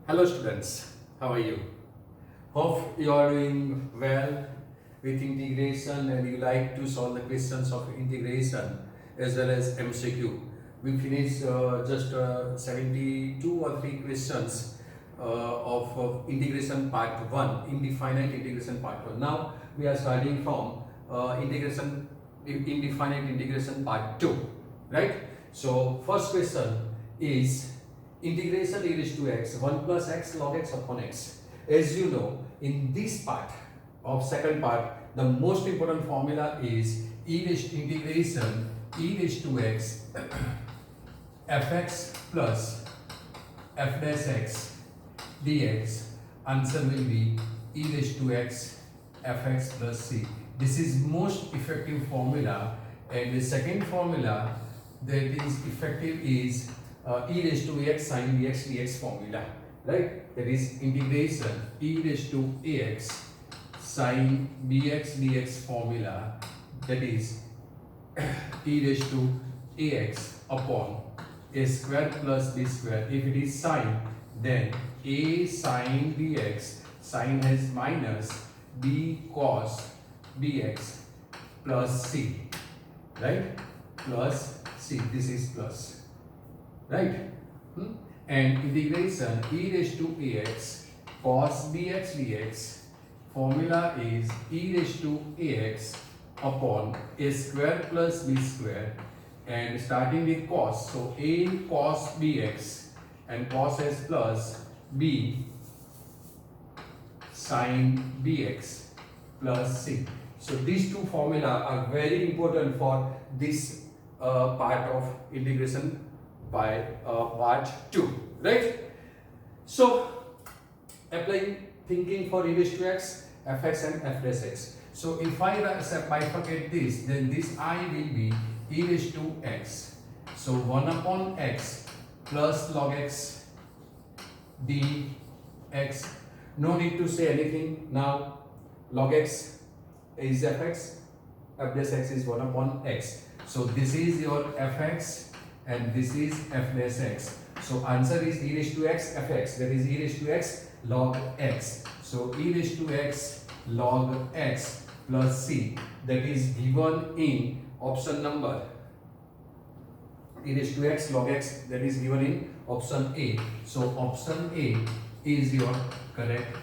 Hello students, how are you? Hope you are doing well with integration and you like to solve the questions of integration as well as MCQ. We finished just 72 or 3 questions of integration part 1, indefinite integration part 1. Now we are starting from indefinite integration part 2, right? So first question is integration e raised to x 1 plus x log x upon x. As you know, in this part of second part, the most important formula is e raised to integration e raised to x fx plus f dash x dx. Answer will be e raised to x fx plus c. This is most effective formula, and the second formula that is effective is e raised to ax sin bx dx formula, right? That is integration e raised to ax sin bx dx formula, that is e raised to ax upon a square plus b square. If it is sine, then a sin bx, sine has minus b cos bx plus c, right? Plus c, this is plus, right? And integration e raised to ax cos bx dx formula is e raised to ax upon a square plus b square, and starting with cos, so a cos bx and cos s plus b sin bx plus c. So these two formula are very important for this part of integration by part 2, right? So applying thinking for e raised to x, fx and f dash x. So if I bifurcate this, then this I will be e raised to x. So 1 upon x plus log x dx. No need to say anything now. Log x is fx, f dash x is 1 upon x. So this is your fx and this is f dash x. So answer is e raised to x fx, that is e raised to x log x. So e raised to x log x plus c, that is given in option number, e raised to x log x, that is given in option A. So option A is your correct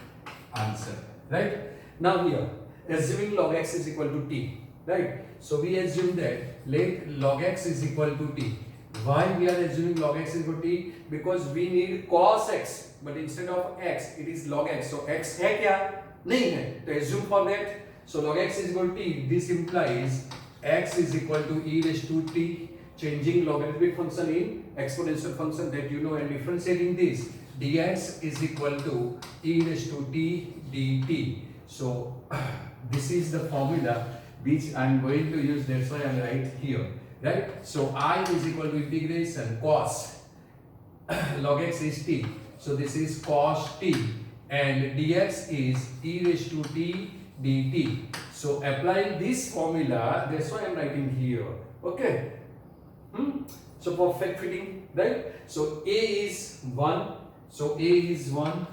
answer, right? Now here, assuming log x is equal to t, right? So we assume that let log x is equal to t. Why we are assuming log x is equal to t? Because we need cos x, but instead of x it is log x. So x है क्या? नहीं है. तो assume for that. So log x is equal to t. This implies x is equal to e raised to t, changing logarithmic function in exponential function that you know, and differentiating this, dx is equal to e raised to t dt. So this is the formula which I am going to use. That's why I am right here, right? So I is equal to integration cos log x is t, so this is cos t, and dx is e raised to t dt. So applying this formula, that's why I am writing here, okay? So perfect fitting, right? So a is 1, so a is 1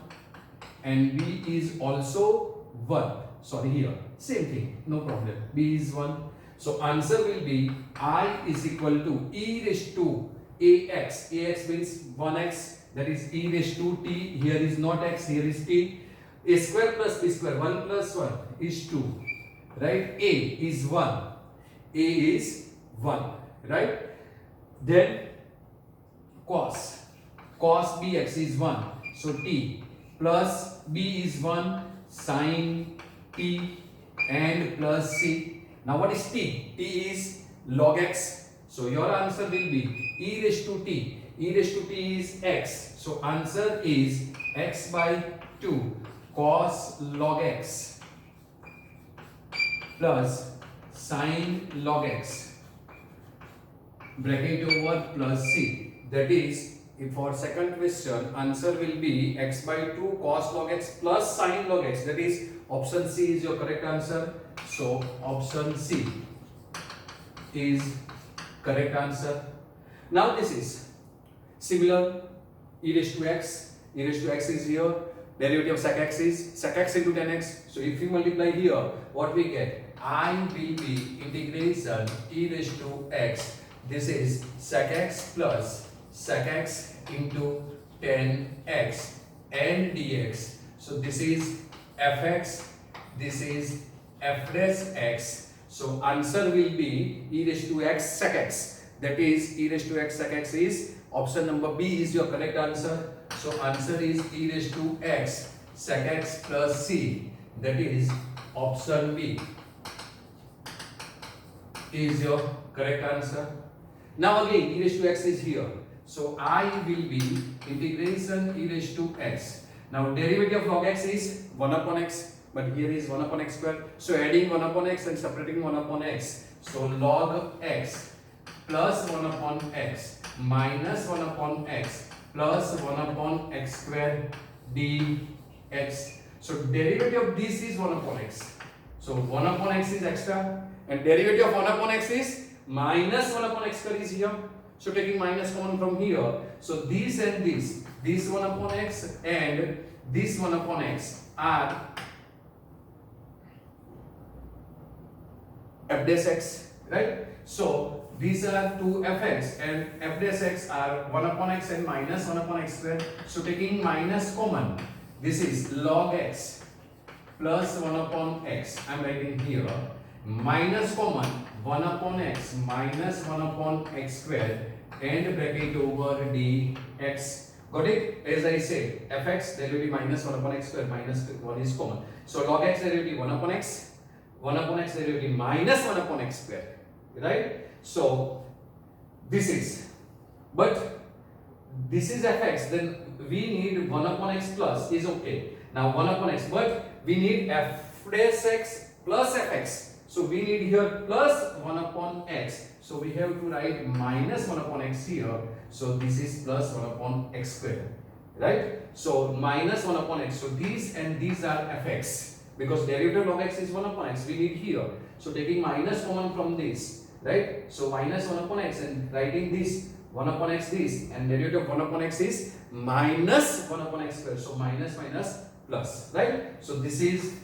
and b is also 1. Sorry, here same thing, no problem. B is 1. So answer will be I is equal to e raised to ax. Ax means 1x, that is e raised to t. Here is not x, here is t. A square plus b square, 1 plus 1 is 2, right? A is 1. A is 1, right? Then cos bx is 1. So t plus b is 1 sin t and plus c. Now what is t? T is log x. So your answer will be e raised to t. E raised to t is x. So answer is x by 2 cos log x plus sin log x bracket over plus c. That is, if for second question, answer will be x by 2 cos log x plus sin log x. That is, option C is your correct answer. So option C is correct answer. Now this is similar, e raised to x e raised to x is here, derivative of sec x is sec x into tan x. So if you multiply here, what we get? I will be integration e raised to x. This is sec x plus sec x into tan x and dx. So this is fx, this is f dash x. So answer will be e raised to x sec x. That is e raised to x sec x is option number B is your correct answer. So answer is e raised to x sec x plus c. That is option B is your correct answer. Now again e raised to x is here. So I will be integration e raised to x. Now derivative of log x is 1 upon x, but here is 1 upon x square. So adding 1 upon x and separating 1 upon x. So log x plus 1 upon x minus 1 upon x plus 1 upon x square dx. So derivative of this is 1 upon x. So 1 upon x is extra and derivative of 1 upon x is minus 1 upon x square is here. So taking minus common from here. So this and this 1 upon x and this 1 upon x are f dash x, right? So these are two fx and f dash x are 1 upon x and minus 1 upon x square. So taking minus common, this is log x plus 1 upon x. I am writing here minus common 1 upon x minus 1 upon x square and bracket over dx. Got it? As I said, fx there will be minus 1 upon x square, minus 1 is common. So log x there will be 1 upon x, 1 upon x there will be minus 1 upon x square, right? So this is, but this is fx, then we need 1 upon x plus is okay. Now 1 upon x, but we need f dash x plus fx. So we need here plus 1 upon x. So we have to write minus 1 upon x here. So this is plus 1 upon x square, right? So minus 1 upon x. So these and these are fx because derivative of x is 1 upon x. We need here. So taking minus common from this, right? So minus 1 upon x and writing this 1 upon x this and derivative of 1 upon x is minus 1 upon x square. So minus minus plus, right? So this is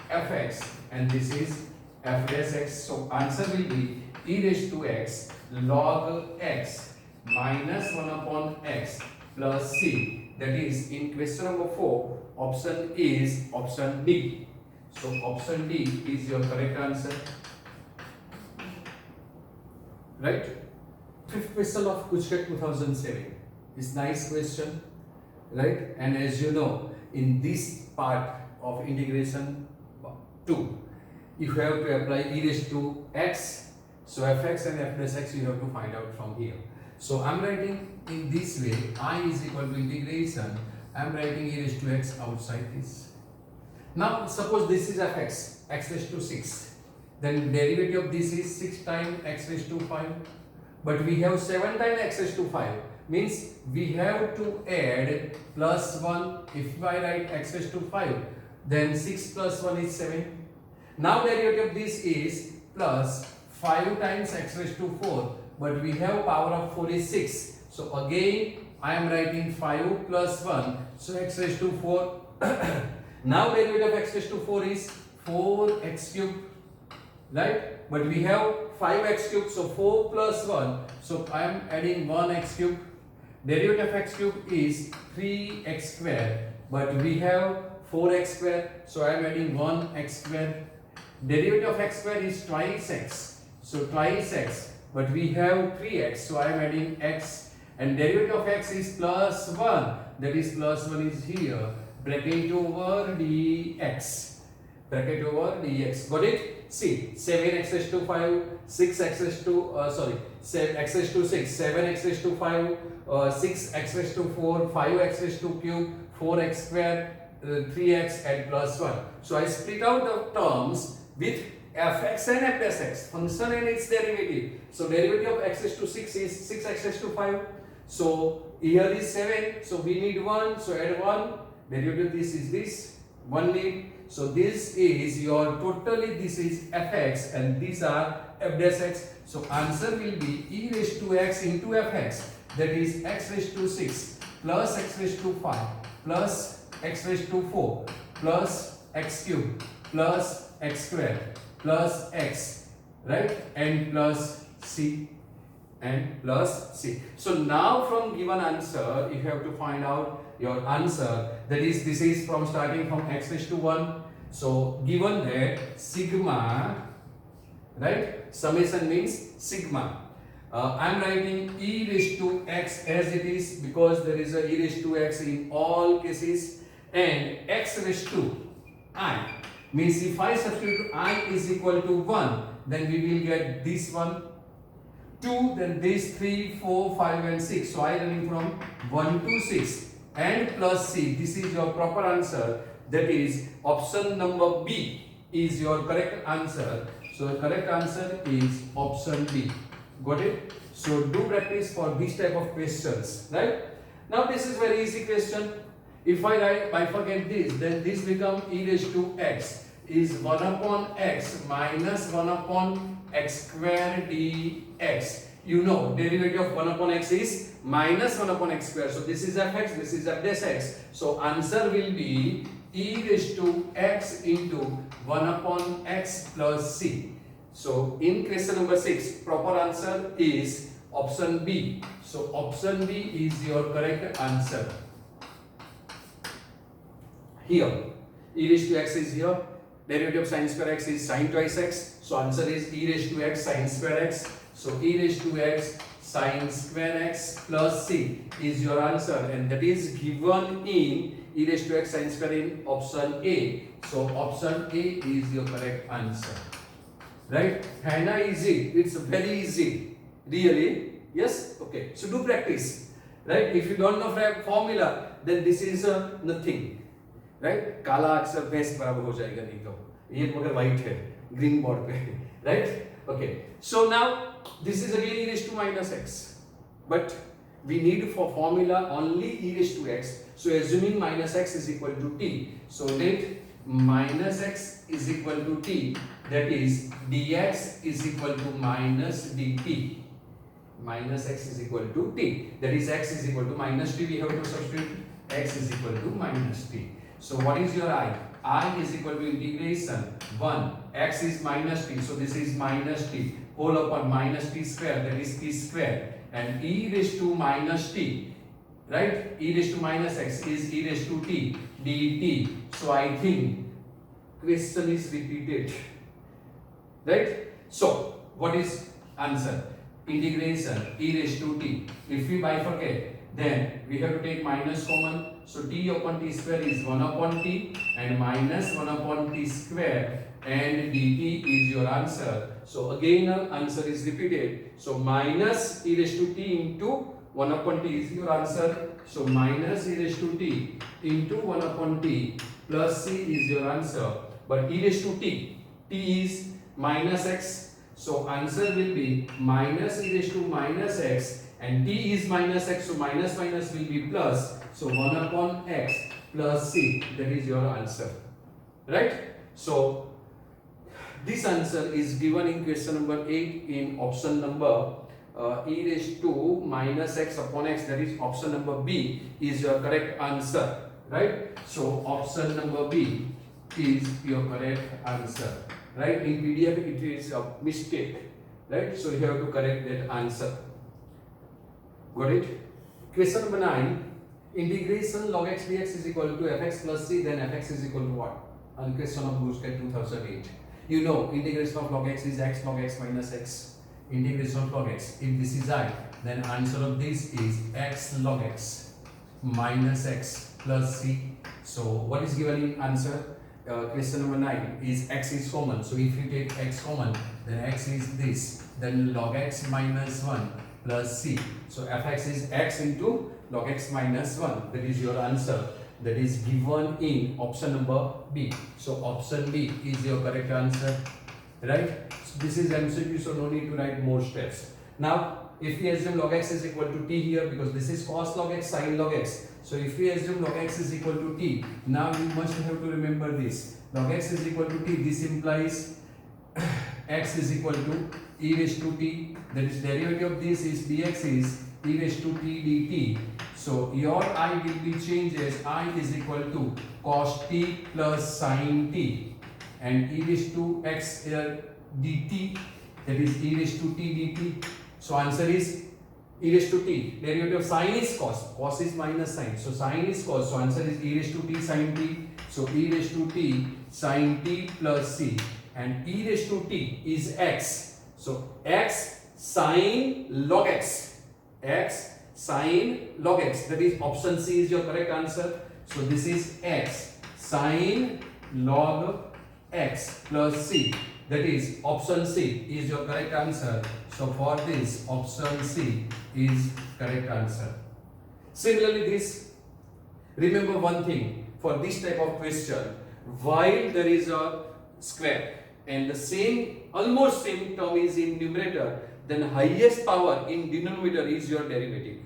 fx and this is f dash x. So answer will be e raised to x log x minus 1 upon x plus c. That is in question number 4, option is option D. So option D is your correct answer, right? Fifth question of Kuchket 2007 is nice question, right? And as you know, in this part of integration 2, you have to apply e raised to x. So fx and f dash x you have to find out from here. So I'm writing in this way, I is equal to integration. I'm writing e raised to x outside this. Now suppose this is fx, x raised to 6. Then derivative of this is 6 times x raised to 5. But we have 7 times x raised to 5. Means we have to add plus 1. If I write x raised to 5, then 6 plus 1 is 7. Now derivative of this is plus 5 times x raised to 4. But we have power of 4 is 6. So again I am writing 5 plus 1. So x raised to 4. Now derivative of x raised to 4 is 4x cubed. Right? But we have 5x cubed. So 4 plus 1. So I am adding 1x cubed. Derivative of x cubed is 3x square. But we have 4x square. So I am adding 1x square. Derivative of x square is twice x. So twice x. But we have 3x. So I am adding x. And derivative of x is plus 1. That is plus 1 is here. Bracket over dx. Bracket over dx. Got it? See, 7x raised to 5, 6x raised to, x raised to 6, 7x raised to 5, 6x raised to 4, 5x raised to cube, 4x square, 3x and plus 1. So I split out the terms with fx and f dash x, function and its derivative. So derivative of x raised to 6 is 6x raised to 5. So here is 7, so we need 1, so add 1. Derivative of this is this, 1 need. So this is your totally, this is fx and these are f dash x. So answer will be e raised to x into fx, that is x raised to 6 plus x raised to 5 plus x raised to 4 plus x cube plus x square plus x, right, and plus c and plus c. So now from given answer you have to find out your answer, that is this is from starting from x raised to 1. So given that sigma, right, summation means sigma. I am writing e raised to x as it is because there is a e raised to x in all cases, and x raised to I means if I substitute I is equal to 1, then we will get this one, 2, then this 3, 4, 5 and 6. So I running from 1 to 6 and plus c. This is your proper answer. That is option number B is your correct answer. So the correct answer is option B. Got it? So do practice for this type of questions, right? Now this is very easy question. If I bifurcate this, then this become e raised to x is 1 upon x minus 1 upon x square dx. You know derivative of 1 upon x is minus 1 upon x square. So this is fx, this is f dash x. So answer will be e raised to x into 1 upon x plus c. So in question number 6, proper answer is option B. So option B is your correct answer. Here, e raised to x is here. Derivative of sin square x is sin twice x. So answer is e raised to x sin square x. So e raised to x sin square x plus c is your answer, and that is given in e raised to x sin square in option A. So option A is your correct answer. Right? Kinda easy. It's very easy. Really? Yes? Okay. So do practice. Right? If you don't know formula, then this is nothing. Right? काला अक्षर भैंस बराबर हो जाएगा नहीं तो ये मगर white है green board पे. Right? Okay. So now this is again e raised to minus x, but we need for formula only e raised to x. So assuming minus x is equal to t, so let minus x is equal to t, that is dx is equal to minus dt. Minus x is equal to t, that is x is equal to minus t. We have to substitute x is equal to minus t. So what is your I? I is equal to integration 1, x is minus t, so this is minus t whole upon minus t square, that is t square, and e raised to minus t, right, e raised to minus x is e raised to t dt. So I think question is repeated, right? So what is answer? Integration e raised to t. If we bifurcate, then we have to take minus common. So t upon t square is 1 upon t and minus 1 upon t square, and dt is your answer. So again answer is repeated. So minus e raised to t into 1 upon t is your answer. So minus e raised to t into 1 upon t plus c is your answer. But e raised to t is minus x. So answer will be minus e raised to minus x, and t is minus x, so minus minus will be plus. So 1 upon x plus c, that is your answer. Right? So this answer is given in question number 8 in option number e raised to minus x upon x, that is option number B is your correct answer. Right? So option number B is your correct answer. Right? In PDF it is a mistake. Right? So you have to correct that answer. Got it? Question number 9. Integration log x dx is equal to fx plus c, then fx is equal to what? On question of Bootstrap 2008. You know integration of log x is x log x minus x. Integration of log x. If this is I, then answer of this is x log x minus x plus c. So what is given in answer? Question number 9 is x is common. So if you take x common, then x is this. Then log x minus 1 plus c. So fx is x into log x minus 1. That is your answer. That is given in option number B. So option B is your correct answer. Right? So this is MCQ, so no need to write more steps. Now, if we assume log x is equal to t here, because this is cos log x, sin log x. So if we assume log x is equal to t, now you must have to remember this. Log x is equal to t. This implies x is equal to e raised to t. That is derivative of this is dx is e raised to t dt. So your I will be changed as I is equal to cos t plus sin t, and e raised to x dt, that is e raised to t dt. So answer is e raised to t. Derivative of sine is cos. Cos is minus sine. So sine is cos. So answer is e raised to t sin t. So e raised to t sin t plus c, and e raised to t is x. So x sin log x. X sin log x. That is option C is your correct answer. So this is x sin log x plus c. That is option C is your correct answer. So for this, option C is correct answer. Similarly, this, remember one thing for this type of question, while there is a square and the same, almost same term is in numerator, then highest power in denominator is your derivative.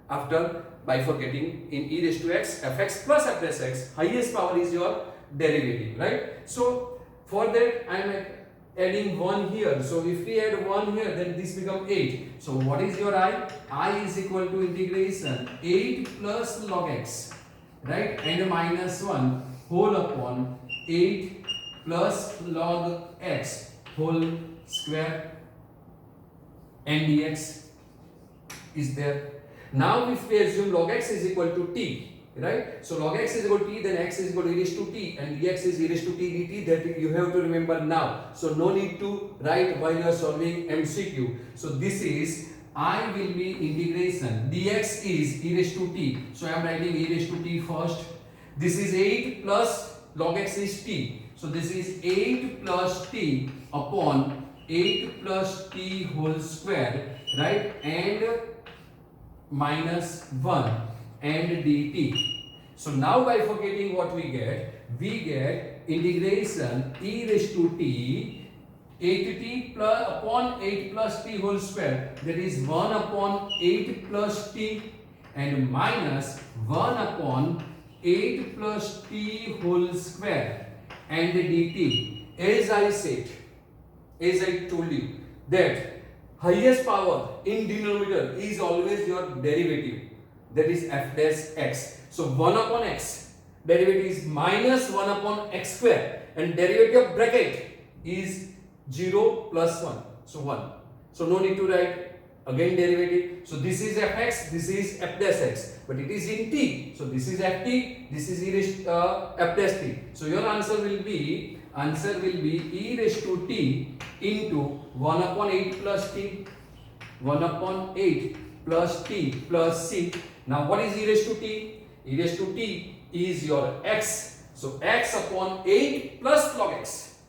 After bifurcating in e raised to x, fx plus f dash x, highest power is your derivative, right? So for that, I am adding 1 here. So if we add 1 here, then this becomes 8. So what is your I? I is equal to integration 8 plus log x, right? And minus 1 whole upon 8 plus log x whole square, and dx is there. Now if we assume log x is equal to t, right? So log x is equal to t, then x is equal to e raised to t, and dx is e raised to t dt. That you have to remember now. So no need to write while you are solving MCQ. So this is I will be integration. Dx is e raised to t. So I am writing e raised to t first. This is 8 plus log x is t. So this is 8 plus t upon 8 plus t whole square, right? And minus 1 and dt. So now bifurcating, what we get integration e raised to t 8t plus upon 8 plus t whole square, that is 1 upon 8 plus t, and minus 1 upon 8 plus t whole square and dt. As I said, as I told you, that highest power in denominator is always your derivative, that is f dash x. So 1 upon x, derivative is minus 1 upon x square, and derivative of bracket is 0 plus 1, so 1. So no need to write again derivative. So this is fx, this is f dash x, but it is in t. So this is ft, this is e raised f dash t. So your answer will be e raised to t into 1 upon 8 plus t, 1 upon 8 plus t plus c. Now what is e raised to t? E raised to t is your x. So x upon 8 plus log x.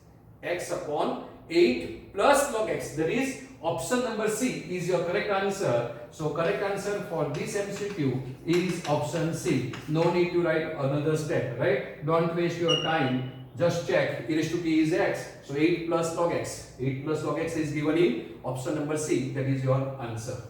X upon 8 plus log x. That is option number C is your correct answer. So correct answer for this MCQ is option C. No need to write another step, right? Don't waste your time. Just check e raised to t is x. So 8 plus log x. 8 plus log x is given in option number C. That is your answer.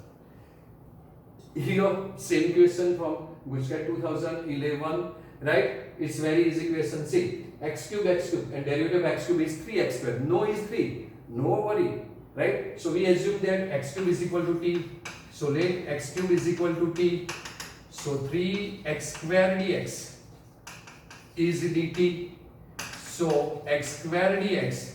Here same question from GUJCAT 2011, right? It's very easy question. See, x cube, and derivative of x cube is 3x square. No is 3. No worry, right? So we assume that x cube is equal to t. So let x cube is equal to t. So 3x square dx is dt. So x square dx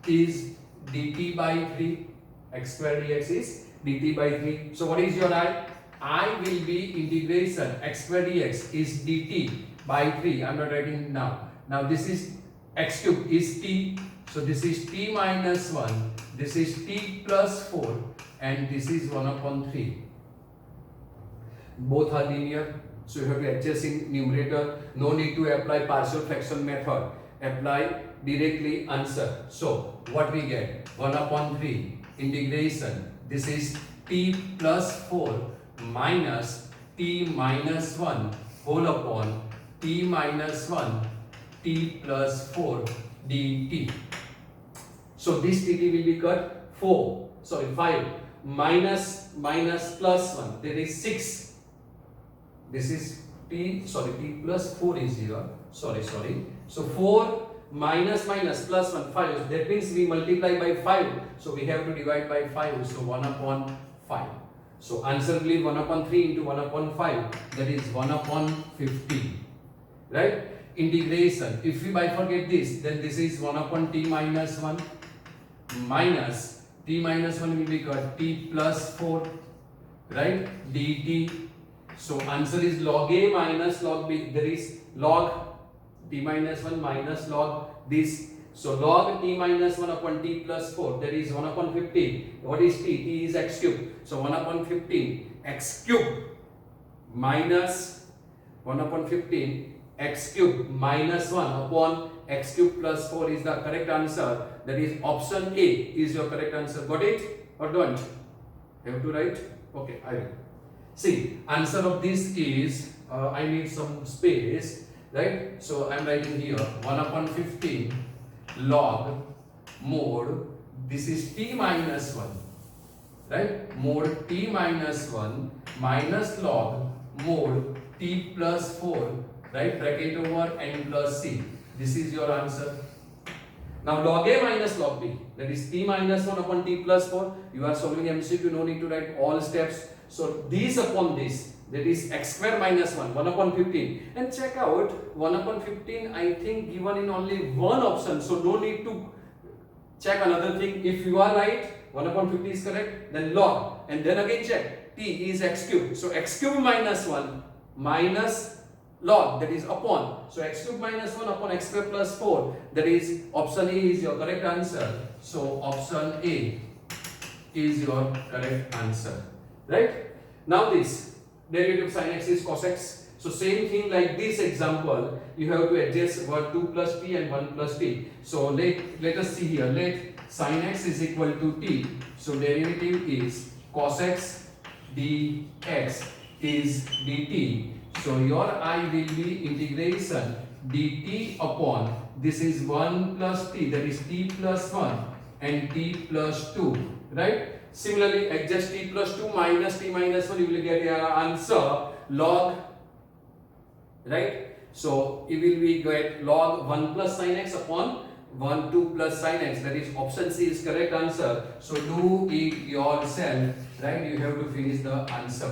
is dt by 3. X square dx is dt by 3. So what is your I? I will be integration x square dx is dt by 3. I am not writing now. Now this is x cube is t. So this is t minus 1. This is t plus 4. And this is 1 upon 3. Both are linear. So you have to adjust in numerator. No need to apply partial fraction method. Apply directly answer. So what we get? 1 upon 3 integration. This is t plus 4 minus t minus 1 whole upon t minus 1 t plus 4 dt. So this dt will be cut 5 minus plus 1, that is 6. This is t plus 4 is here. Sorry. So 4 minus plus 1, 5. That means we multiply by 5. So we have to divide by 5. So 1 upon 5. So answer will be 1 upon 3 into 1 upon 5, that is 1 upon 15, right? Integration, if we bifurcate this, then this is 1 upon t minus 1 minus t minus 1 will be equal t plus 4, right, dt. So answer is log a minus log b, there is log t minus 1 minus log this. So log t minus 1 upon t plus 4, that is 1 upon 15. What is t? T is x cube. So 1 upon 15 x cube minus 1 upon 15 x cube minus 1 upon x cube plus 4 is the correct answer. That is option A is your correct answer. Got it or don't? Have to write? Okay, I will. See, answer of this is, I need some space, right? So I am writing here 1 upon 15 log mod, this is t minus 1, right? Mod t minus 1 minus log mod t plus 4, right? Bracket over n plus c. This is your answer. Now log a minus log b, that is t minus 1 upon t plus 4. You are solving MCQ, no need to write all steps. So this upon this, that is x square minus 1, 1 upon 15. And check out 1 upon 15, I think given in only one option. So no need to check another thing. If you are right, 1 upon 50 is correct, then log. And then again check, t is x cube. So x cube minus 1 minus log, that is upon. So x cube minus 1 upon x square plus 4, that is option A is your correct answer. So option A is your correct answer, right? Now this derivative sin x is cos x. So same thing like this example, you have to adjust what 2 plus t and 1 plus t. So let us see here, let sin x is equal to t. So derivative is cos x dx is dt. So your I will be integration dt upon, this is 1 plus t, that is t plus 1 and t plus 2, right? Similarly, adjust t plus 2 minus t minus 1, you will get your answer log, right? So it will be get log 1 plus sin x upon 1 2 plus sin x, that is option C is correct answer. So do it yourself, right? You have to finish the answer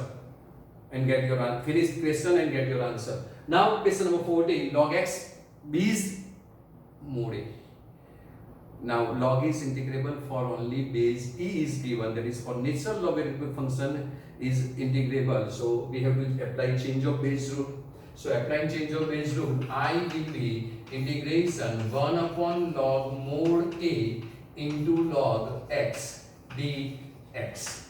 and get your finish question and get your answer. Now question number 14, log x b is mod a. Now log is integrable for only base e is given, that is for natural logarithmic function is integrable. So we have to apply change of base rule. So applying change of base rule, I will be integration 1 upon log mod a into log x dx,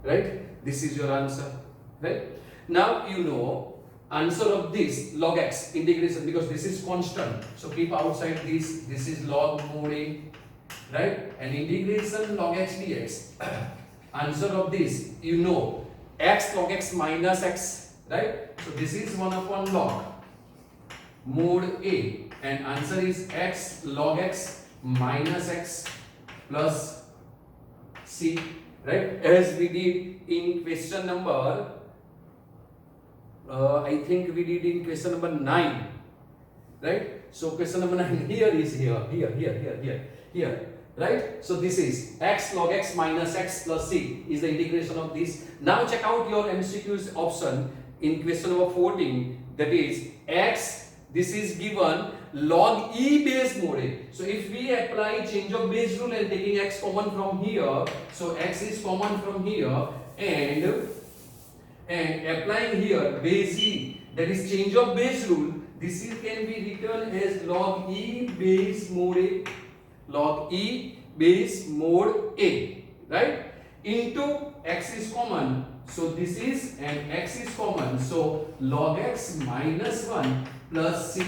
right? This is your answer, right? Now you know answer of this log x integration, because this is constant, so keep outside this. This is log mod a, right? And integration log x dx. Answer of this, you know, x log x minus x, right? So this is 1 upon log mod a, and answer is x log x minus x plus c, right? As we did in question number, I think we did in question number 9, right? So question number 9 here is here, right? So this is x log x minus x plus c is the integration of this. Now check out your MCQ's option in question number 14, that is x, this is given log e base mod a. So if we apply change of base rule and taking x common from here, so x is common from here, and applying here base e, that is change of base rule, this is can be written as log e base mod a, log e base mod a, right? Into x is common, so this is, and x is common, so log x minus 1 plus c,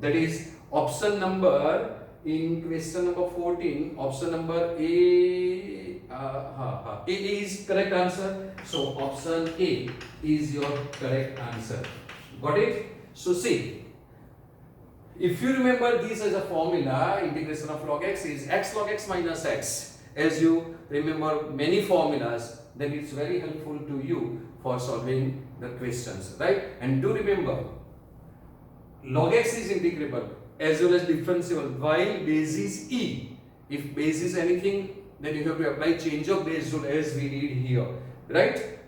that is option number in question number 14, option number A. A is correct answer. So option A is your correct answer. Got it? So see, if you remember this as a formula, integration of log x is x log x minus x. As you remember many formulas, then it's very helpful to you for solving the questions, right? And do remember, log x is integrable as well as differentiable while base is e. If base is anything, then you have to apply change of base rule as we did here, right?